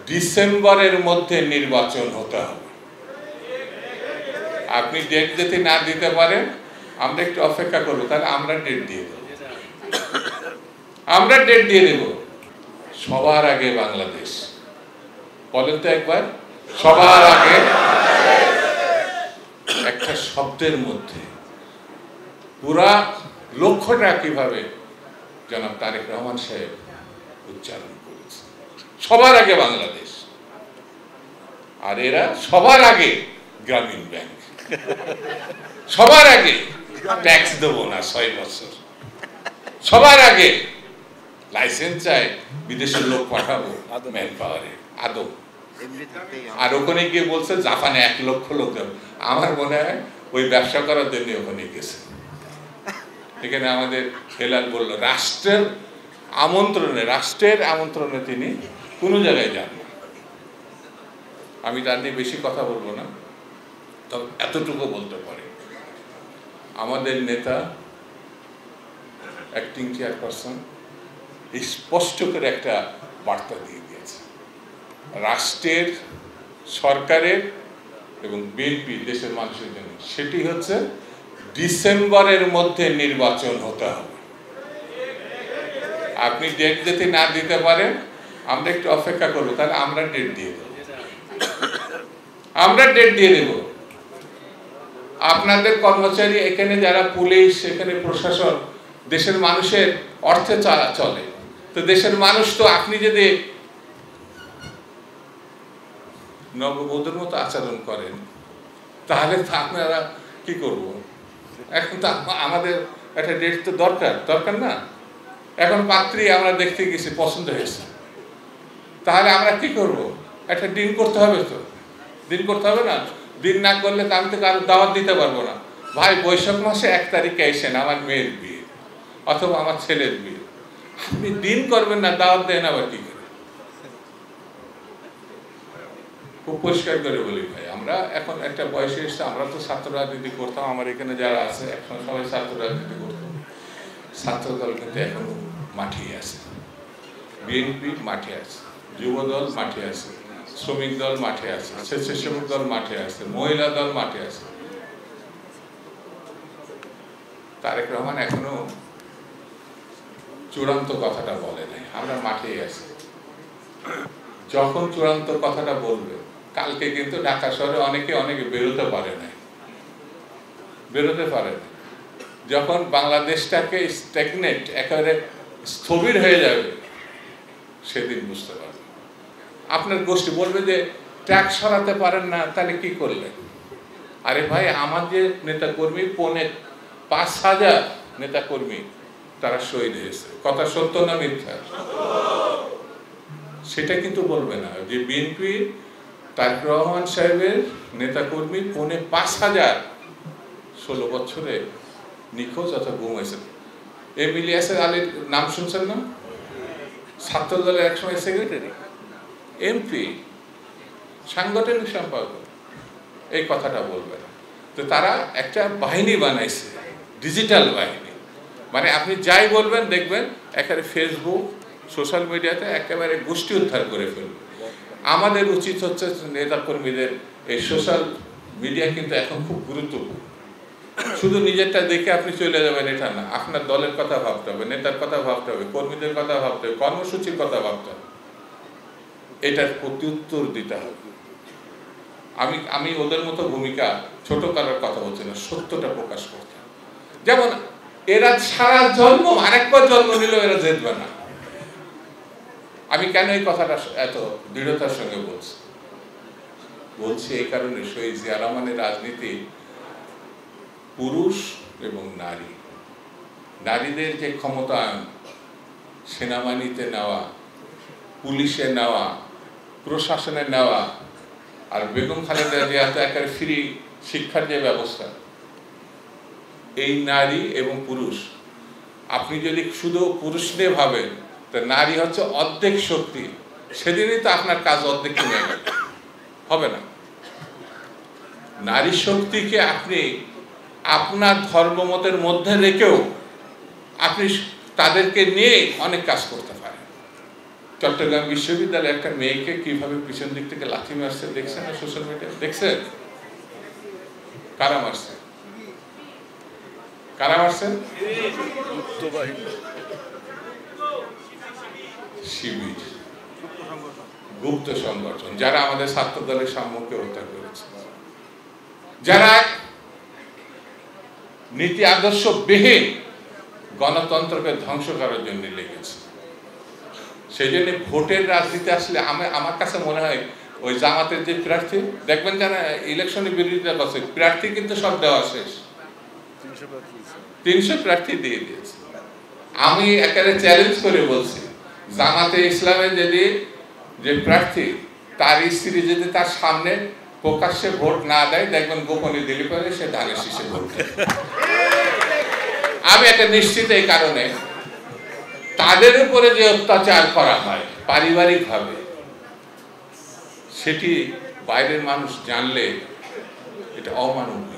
ডিসেম্বরের মধ্যে নির্বাচন হতে হবে। আপনি ডেট যদি না দিতে পারেন আমরা একটু অপেক্ষা করবো, তাহলে আমরা ডেট দিয়ে দেব। আমরা ডেট দিয়ে দেব। সবার আগে বাংলাদেশ, বলেন তো একবার, সবার আগে। একটা শব্দের মধ্যে পুরা লক্ষ্যটা কিভাবে জনাব তারেক রহমান সাহেব উচ্চারণ করেছে, সবার আগে বাংলাদেশ। আর এরা সবার আগে গ্রামীণ ব্যাংক, সবার আগে ট্যাক্স দেবো না 6 বছর, সবার আগে লাইসেন্স চাই, বিদেশের লোক পাঠাবো ম্যান পাওয়ারে আদৌ। আর ওখানে গিয়ে বলছে জাপানে 1 লক্ষ লোক যাবে। আমার মনে হয় ওই ব্যবসা করার জন্য ওখানে গেছে। এখানে আমাদের হেলাল বলল রাষ্ট্রের আমন্ত্রণে তিনি কোনো জায়গায় যান না। আমি তার নিয়ে বেশি কথা বলবো না, তবে এতটুকু বলতে পারি আমাদের নেতা অ্যাক্টিং চেয়ারপারসন স্পষ্ট করে একটা বার্তা দিয়ে দিয়েছে, রাষ্ট্রের, সরকারের এবং বিএনপি দেশের মানুষের জন্য, সেটি হচ্ছে ডিসেম্বরের মধ্যে নির্বাচন হতে হবে। আপনি ডেট যদি না দিতে পারেন আমরা একটু অপেক্ষা করবো, তাহলে আমরা ডেট দিয়ে দেব। আমরা ডেট দিয়ে দেব। আপনাদের কর্মচারী এখানে যারা পুলিশ, এখানে প্রশাসন দেশের মানুষের অর্থে চলে, তো দেশের মানুষ তো আপনি যদি নববধূর মতো আচরণ করেন তাহলে আপনারা কি করব? এখন তো আমাদের একটা ডেট তো দরকার না। এখন পাত্রী আমরা দেখতে গেছি, পছন্দ হয়েছে, তাহলে আমরা কি করব? একটা দিন করতে হবে, তো দিন করতে হবে না? দিন না করলে তো আমি তো কারো দাওয়াত দিতে পারবো না। ভাই বৈশাখ মাসে 1 তারিখে এসেন, আমার মেয়ের বিয়ে অথবা আমার ছেলের বিয়ে, আপনি দিন করবেন না, দাওয়াত দেন আবার কি করে? খুব পরিষ্কার করে বলি ভাই, আমরা এখন একটা বয়সে এসে, আমরা তো ছাত্র রাজনীতি করতাম, আমার এখানে যারা আছে এখন সবাই ছাত্র রাজনীতি করতাম। ছাত্র দল কিন্তু এখন মাঠে আছে, বিএনপি মাঠে আছে, যুব দল মাঠে আছে, শ্রমিক দল মাঠে আছে, স্বেচ্ছাসেবক দল মাঠে আছে, মহিলা দল মাঠে আছে। তারেক রহমান এখনো চূড়ান্ত কথাটা বলে নাই, আমরা মাঠেই আছি। যখন চূড়ান্ত কথাটা বলবে, কালকে কিন্তু ঢাকা শহরে অনেকে বেরোতে পারে না, যখন বাংলাদেশটাকে স্ট্যাগনেট, একেবারে স্থবির হয়ে যাবে, সেদিন বুঝতে পারবে। আপনার গোষ্ঠী বলবে যে ট্যাক্স সরাতে পারেন না, তাহলে কি করলেন? আরে ভাই, আমাদের নেতাকর্মী 5,000 নেতাকর্মী তারা শহীদ হয়েছে, কথা সত্য না মিথ্যা? সেটা কিন্তু বলবে না যে বিএনপি তারেক রহমান সাহেবের নেতাকর্মী 5,000 16 বছরে নিখোঁজ অথবা গুম হয়েছে। এম ইলিয়াসের আলীর নাম শুনছেন না? ছাত্র দলের একসময় সেক্রেটারি, এমপি, সাংগঠনিক সম্পাদক, এই কথাটা বলবে না। তো তারা একটা বাহিনী বানাইছে, ডিজিটাল বাহিনী, মানে আপনি যাই বলবেন দেখবেন একেবারে ফেসবুক, সোশ্যাল মিডিয়াতে একেবারে গোষ্ঠী উদ্ধার করে ফেলবে। আমাদের উচিত হচ্ছে নেতাকর্মীদের এই সোশ্যাল মিডিয়া কিন্তু এখন খুব গুরুত্বপূর্ণ। শুধু নিজেরটা দেখে আপনি চলে যাবেন এটা না, আপনার দলের কথা ভাবতে হবে, নেতার কথা ভাবতে হবে, কর্মীদের কথা ভাবতে হবে, কর্মসূচির কথা ভাবতে হবে, এটার প্রত্যুত্তর দিতে হবে। আমি ওদের মতো ভূমিকা ছোট করার কথা বলছি না, সত্যটা প্রকাশ করতে হবে। যেমন এরা সারা জন্ম, আরেকবার জন্ম নিলেও এরা জিতবে না। আমি কেন এই কথাটা এত দৃঢ়তার সঙ্গে বলছি এই কারণে, শহীদ জিয়া রহমানের রাজনীতি পুরুষ এবং নারী, নারীদের যে ক্ষমতায়ন, সেনাবাহিনীতে নেওয়া, পুলিশে নেওয়া, প্রশাসনে নেওয়া, আর বেগম খালেদা জিয়া তো একেবারে ফ্রি শিক্ষার যে ব্যবস্থা, এই নারী এবং পুরুষ, আপনি যদি শুধু পুরুষ নিয়ে ভাবেন তো নারী হচ্ছে অর্ধেক শক্তি, সেদিনই তো আপনার কাজ অর্ধেক কমে গেল, হবে না। নারী শক্তিকে আপনি আপনার ধর্মমতের মধ্যে রেখেও আপনি তাদেরকে নিয়ে অনেক কাজ করতে পারেন। চট্টগ্রাম বিশ্ববিদ্যালয়ে একটা মেয়েকে কিভাবে পিছন দিক থেকে লাথি মারছে দেখছেন না সোশ্যাল মিডিয়া? দেখছেন? কারা মারছে? কারা মারছেন? শিবির, গুপ্ত সংগঠন, যারা আমাদের ছাত্র দলের সাম্যকে হত্যা করেছে, যারা নীতি আদর্শ বিহীন গণতন্ত্রকে ধ্বংস করার জন্য লেগেছে। সেই জন্য ভোটের রাজনীতি আসলে আমার কাছে মনে হয় ওই জামাতের যে প্রার্থী দেখবেন যারা ইলেকশনে বিরোধিতা করছে, প্রার্থী কিন্তু সব দেওয়া শেষ, 300 প্রার্থী দিয়ে দিয়েছে। আমি একেবারে চ্যালেঞ্জ করে বলছি, জামাতে ইসলামের যদি যে প্রার্থী তার স্ত্রী যদি তার সামনে প্রকাশ্যে ভোট না দেয়, দেখবেন গোপনে দিলে পরে সে ধানের শীষে ভোট দেয়। আমি এটা নিশ্চিত এই কারণে, তাদের উপরে যে অত্যাচার করা হয় পারিবারিক ভাবে, সেটি বাইরের মানুষ জানলে এটা অমানবিক।